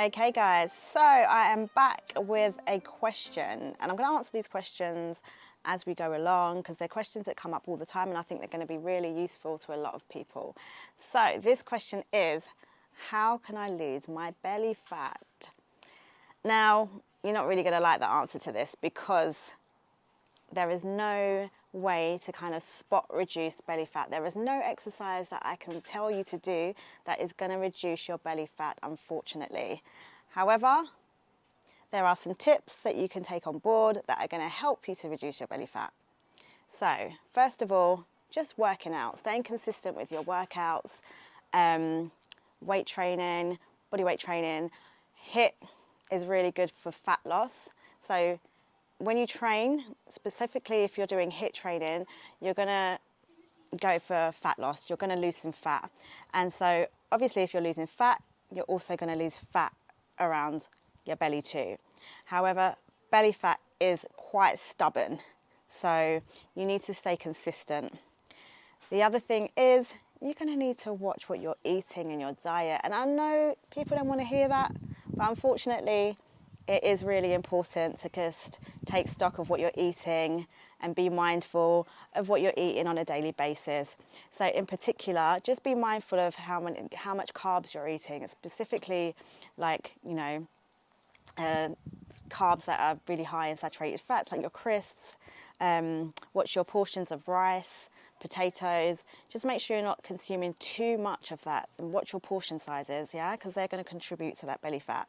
Okay guys, so I am back with a question and I'm going to answer these questions as we go along because they're questions that come up all the time and I think they're going to be really useful to a lot of people. So this question is, how can I lose my belly fat? Now, you're not really going to like the answer to this because there is no way to kind of spot reduce belly fat. There is no exercise that I can tell you to do that is going to reduce your belly fat, unfortunately. However, there are some tips that you can take on board that are going to help you to reduce your belly fat. So, first of all, just working out, staying consistent with your workouts, weight training, body weight training. HIIT is really good for fat loss. So when you train, specifically if you're doing HIIT training, you're going to go for fat loss. You're going to lose some fat. And so obviously if you're losing fat, you're also going to lose fat around your belly too. However, belly fat is quite stubborn. So you need to stay consistent. The other thing is you're going to need to watch what you're eating in your diet. And I know people don't want to hear that, but unfortunately, it is really important to just take stock of what you're eating and be mindful of what you're eating on a daily basis. So in particular, just be mindful of how much carbs you're eating, specifically like, carbs that are really high in saturated fats, like your crisps. Watch your portions of rice, potatoes. Just make sure you're not consuming too much of that, and watch your portion sizes, yeah, because they're going to contribute to that belly fat.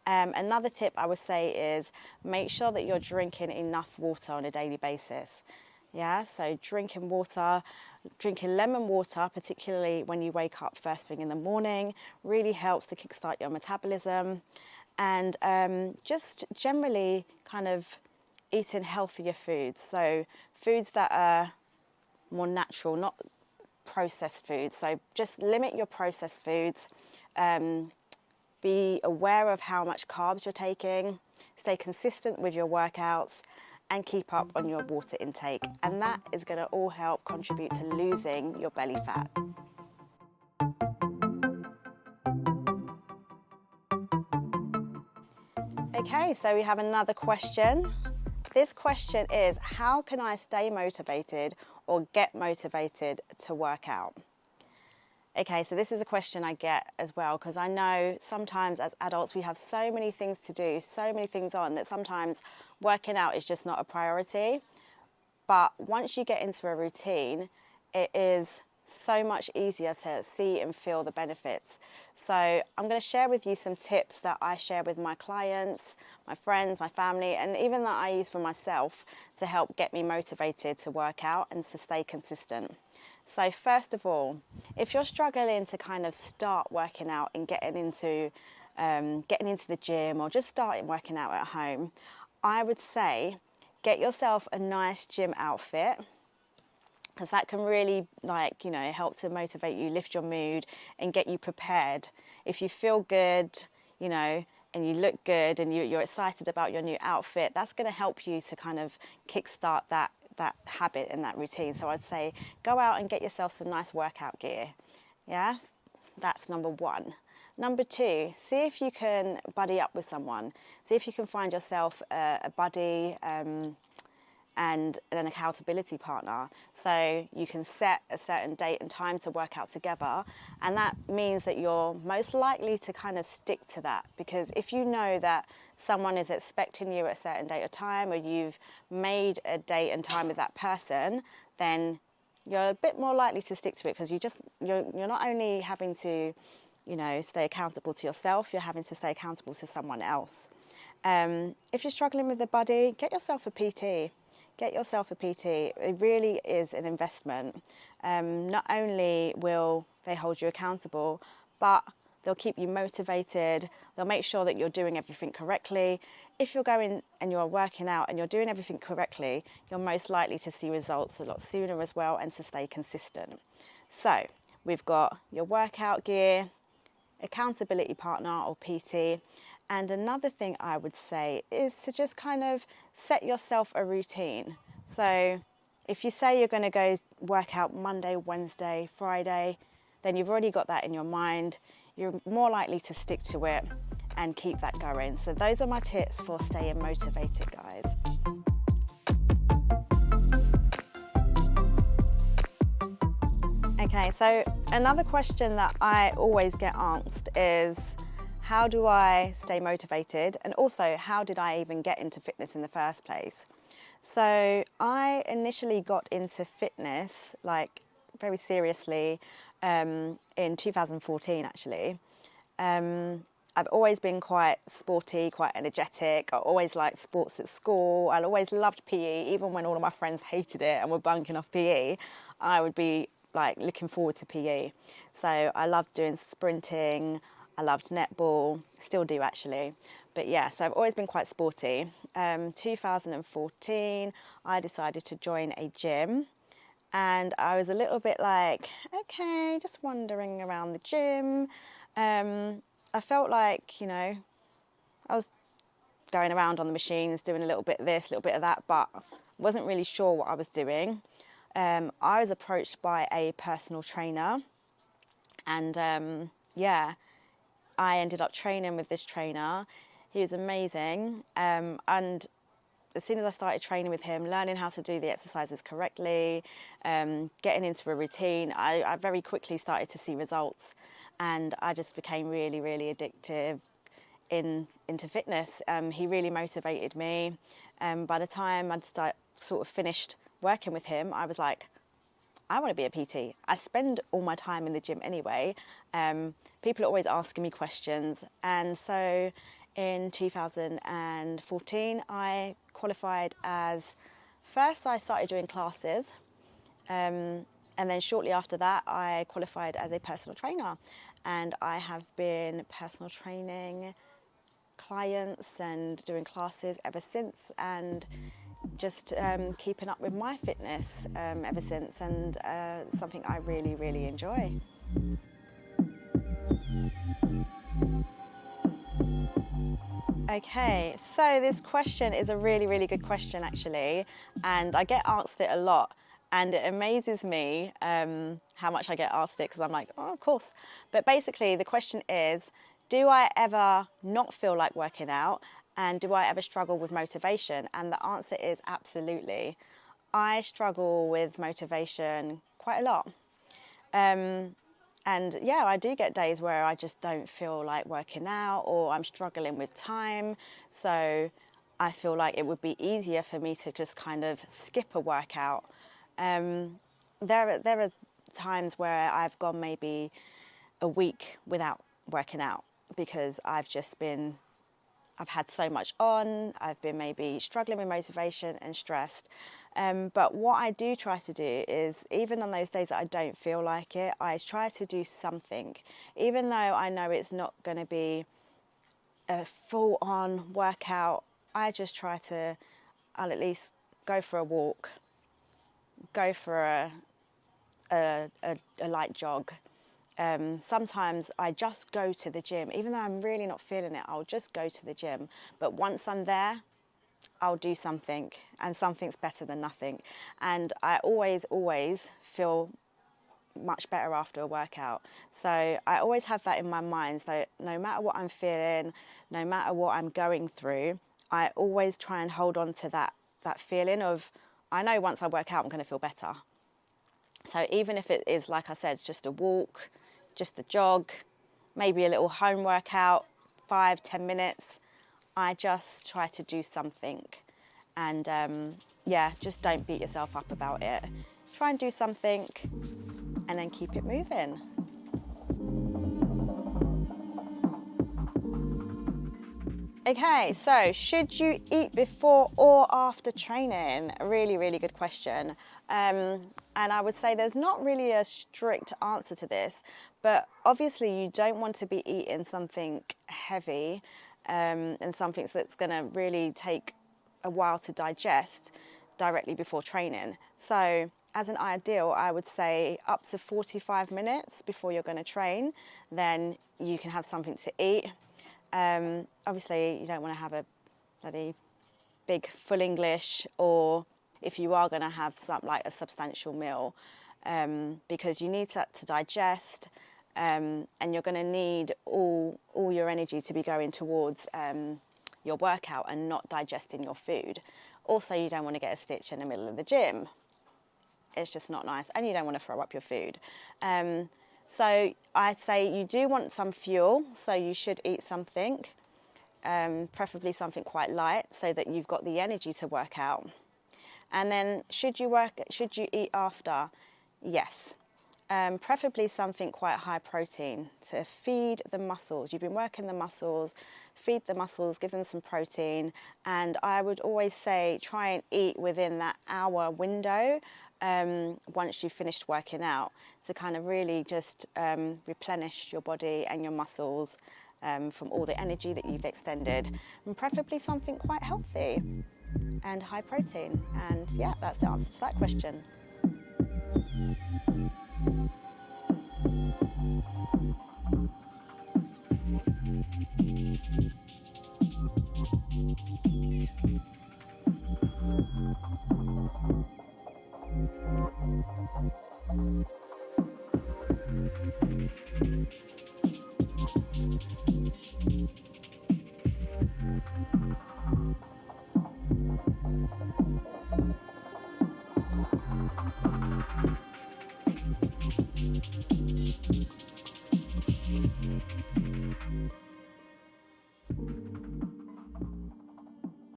Another tip I would say is make sure that you're drinking enough water on a daily basis. Yeah, so drinking lemon water, particularly when you wake up first thing in the morning, really helps to kickstart your metabolism. And just generally kind of eating healthier foods. So foods that are more natural, not processed foods. So just limit your processed foods. Be aware of how much carbs you're taking, stay consistent with your workouts, and keep up on your water intake. And that is going to all help contribute to losing your belly fat. Okay, so we have another question. This question is, how can I stay motivated or get motivated to work out? Okay, so this is a question I get as well because I know sometimes as adults we have so many things to do, so many things on that sometimes working out is just not a priority. But once you get into a routine, it is so much easier to see and feel the benefits. So I'm going to share with you some tips that I share with my clients, my friends, my family, and even that I use for myself to help get me motivated to work out and to stay consistent. So first of all, if you're struggling to kind of start working out and getting into the gym or just starting working out at home, I would say get yourself a nice gym outfit because that can really help to motivate you, lift your mood and get you prepared. If you feel good, and you look good and you're excited about your new outfit, that's going to help you to kind of kickstart that habit and that routine. So I'd say go out and get yourself some nice workout gear. Yeah, that's number one. Number two, see if you can buddy up with someone. See if you can find yourself a buddy and an accountability partner. So you can set a certain date and time to work out together. And that means that you're most likely to kind of stick to that. Because if you know that someone is expecting you at a certain date or time, or you've made a date and time with that person, then you're a bit more likely to stick to it because you're not only having to, stay accountable to yourself, you're having to stay accountable to someone else. If you're struggling with a buddy, get yourself a PT. Get yourself a PT. It really is an investment. Not only will they hold you accountable, but they'll keep you motivated. They'll make sure that you're doing everything correctly. If you're going and you're working out and you're doing everything correctly, you're most likely to see results a lot sooner as well and to stay consistent. So we've got your workout gear, accountability partner or PT. And another thing I would say is to just kind of set yourself a routine. So if you say you're going to go work out Monday, Wednesday, Friday, then you've already got that in your mind. You're more likely to stick to it and keep that going. So those are my tips for staying motivated, guys. Okay, so another question that I always get asked is, how do I stay motivated? And also, how did I even get into fitness in the first place? So I initially got into fitness, like very seriously, in 2014 actually. I've always been quite sporty, quite energetic. I always liked sports at school. I always loved PE, even when all of my friends hated it and were bunking off PE. I would be like looking forward to PE. So I loved doing sprinting. I loved netball, still do actually. But yeah, so I've always been quite sporty. 2014, I decided to join a gym. And I was a little bit like, okay, just wandering around the gym. I felt like, I was going around on the machines, doing a little bit of this, a little bit of that, but wasn't really sure what I was doing. I was approached by a personal trainer, and yeah, I ended up training with this trainer. He was amazing, and as soon as I started training with him, learning how to do the exercises correctly, getting into a routine, I very quickly started to see results, and I just became really, really addictive into fitness. He really motivated me. By the time I'd sort of finished working with him, I was like, I want to be a PT. I spend all my time in the gym anyway. People are always asking me questions, and so in 2014, I qualified as, first I started doing classes, and then shortly after that I qualified as a personal trainer, and I have been personal training clients and doing classes ever since, and just keeping up with my fitness ever since, and something I really, really enjoy. Okay, so this question is a really, really good question actually, and I get asked it a lot, and it amazes me how much I get asked it, because I'm like, oh, of course. But basically the question is, do I ever not feel like working out, and do I ever struggle with motivation? And the answer is absolutely. I struggle with motivation quite a lot. And yeah, I do get days where I just don't feel like working out, or I'm struggling with time. So I feel like it would be easier for me to just kind of skip a workout. There are times where I've gone maybe a week without working out because I've had so much on, I've been maybe struggling with motivation and stressed. But what I do try to do is, even on those days that I don't feel like it, I try to do something. Even though I know it's not going to be a full-on workout, I just try to, I'll at least go for a walk, go for a light jog. Sometimes I just go to the gym. Even though I'm really not feeling it, I'll just go to the gym. But once I'm there, I'll do something, and something's better than nothing. And I always feel much better after a workout. So I always have that in my mind, that no matter what I'm feeling, no matter what I'm going through, I always try and hold on to that feeling of, I know once I work out, I'm going to feel better. So even if it is, like I said, just a walk, just a jog, maybe a little home workout, 5-10 minutes, I just try to do something. And yeah, just don't beat yourself up about it. Try and do something and then keep it moving. Okay, so should you eat before or after training? A really, really good question. And I would say there's not really a strict answer to this, but obviously you don't want to be eating something heavy and something that's going to really take a while to digest directly before training. So as an ideal, I would say up to 45 minutes before you're going to train, then you can have something to eat. Obviously, you don't want to have a bloody big full English, or if you are going to have some like a substantial meal, because you need that to digest. and you're going to need all your energy to be going towards your workout and not digesting your food. Also, you don't want to get a stitch in the middle of the gym. It's just not nice, and you don't want to throw up your food. So I'd say you do want some fuel, so you should eat something, preferably something quite light, so that you've got the energy to work out. And then should you eat after? Yes. Preferably something quite high protein to feed the muscles. You've been working the muscles, feed the muscles, give them some protein. And I would always say try and eat within that hour window once you've finished working out, to kind of really just replenish your body and your muscles from all the energy that you've extended. And preferably something quite healthy and high protein. And yeah, that's the answer to that question.